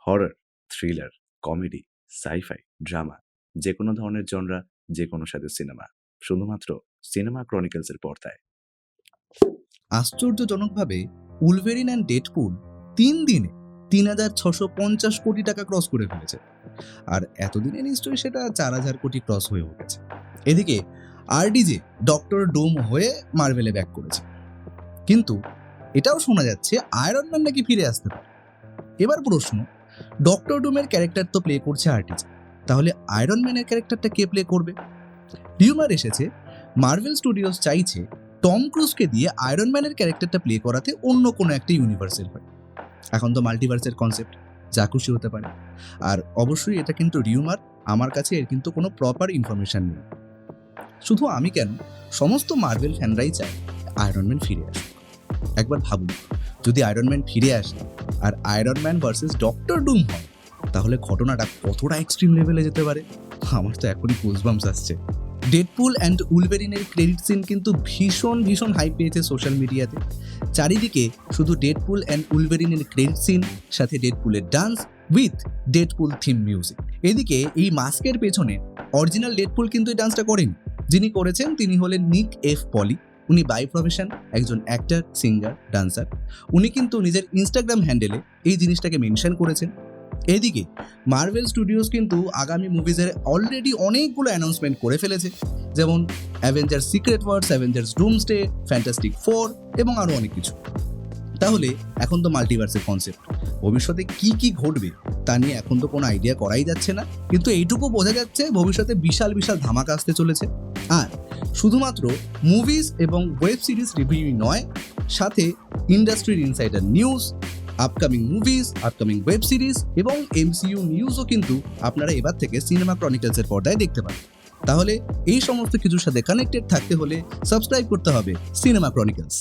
Horror, thriller, comedy, sci-fi, drama যে কোনো ধরনের জনরা, যে কোনো স্বাদের সিনেমা। শুধুমাত্র সিনেমা ক্রনিকলসের পর্দায়। আশ্চর্যজনকভাবে উলভেরিন অ্যান্ড ডেডপুল ৩ দিনে ৩,৬৫০ কোটি টাকা ক্রস করে ফেলেছে। আর এতদিনে নিশ্চয়ই সেটা ৪,০০০ কোটি ক্রস হয়ে উঠেছে। এদিকে আরডিজে ডক্টর ডুম হয়ে মার্ভেলে ব্যাক করেছে, কিন্তু এটাও শোনা যাচ্ছে আয়রন ম্যান নাকি ফিরে আসতে পারে। এবার প্রশ্ন, ডক্টর ডুমের ক্যারেক্টার তো প্লে করছে আরডিজে, তাহলে আয়রন ম্যানের ক্যারেক্টারটা কে প্লে করবে? রিউমার এসেছে মার্ভেল স্টুডিওস চাইছে টম ক্রুজকে দিয়ে আয়রন ম্যানের ক্যারেক্টারটা প্লে করাতে অন্য কোনো একটা ইউনিভার্সের হয়। এখন তো মাল্টিভার্সের কনসেপ্ট, যা খুশি হতে পারে। আর অবশ্যই এটা কিন্তু রিউমার, আমার কাছে এর কিন্তু কোনো প্রপার ইনফরমেশন নেই। শুধু আমি কেন, সমস্ত মার্ভেল ফ্যানরাই চায় আয়রন ম্যান ফিরে আসুক। একবার ভাবুন, যদি আয়রন ম্যান ফিরে আসে আর আয়রন ম্যান ভার্সেস ডক্টর ডুম হয়, তাহলে ঘটনাটা কতটা এক্সট্রিম লেভেলে যেতে পারে। আমার তো এখনই গুজবাম্পস আসছে। ডেডপুল অ্যান্ড উলভেরিনের ক্রেডিট সিন কিন্তু ভীষণ হাইপ পেয়েছে সোশ্যাল মিডিয়াতে। চারিদিকে শুধু ডেডপুল অ্যান্ড উলভেরিনের ক্রেডিট সিন, সাথে ডেডপুলের dance with Deadpool theme music. এদিকে এই মাস্কের পেছনে অরিজিনাল ডেডপুল কিন্তু এই ডান্সটা করেনি। যিনি করেছেন তিনি হলেন নিক এফ পলি। উনি বাই প্রফেশন একজন অ্যাক্টর, সিঙ্গার, ডান্সার। উনি কিন্তু নিজের ইনস্টাগ্রাম হ্যান্ডেলে এই জিনিসটাকে মেনশন করেছেন। এদিকে মার্ভেল স্টুডিওস কিন্তু আগামী মুভিজের অলরেডি অনেকগুলো অ্যানাউন্সমেন্ট করে ফেলেছে, যেমন অ্যাভেঞ্জার্স সিক্রেট ওয়ার্স, অ্যাভেঞ্জার্স ডুমসডে, ফ্যান্টাস্টিক ফোর এবং আরও অনেক কিছু। তাহলে এখন তো মাল্টিভার্সের কনসেপ্ট, ভবিষ্যতে কি ঘটবে তা নিয়ে এখন তো কোনো আইডিয়া করাই যাচ্ছে না, কিন্তু এইটুকু বোঝা যাচ্ছে ভবিষ্যতে বিশাল ধামাকা আসতে চলেছে। আর শুধুমাত্র মুভিজ এবং ওয়েব সিরিজ রিভিউ নয়, সাথে ইন্ডাস্ট্রির insider news, upcoming movies, upcoming web series এবং এমসিইউ নিউজও কিন্তু আপনারা এবার থেকে সিনেমা ক্রনিকলসের পর্দায় দেখতে পাবেন। তাহলে এই সমস্ত কিছুর সাথে কানেক্টেড থাকতে হলে সাবস্ক্রাইব করতে হবে সিনেমা ক্রনিকলস।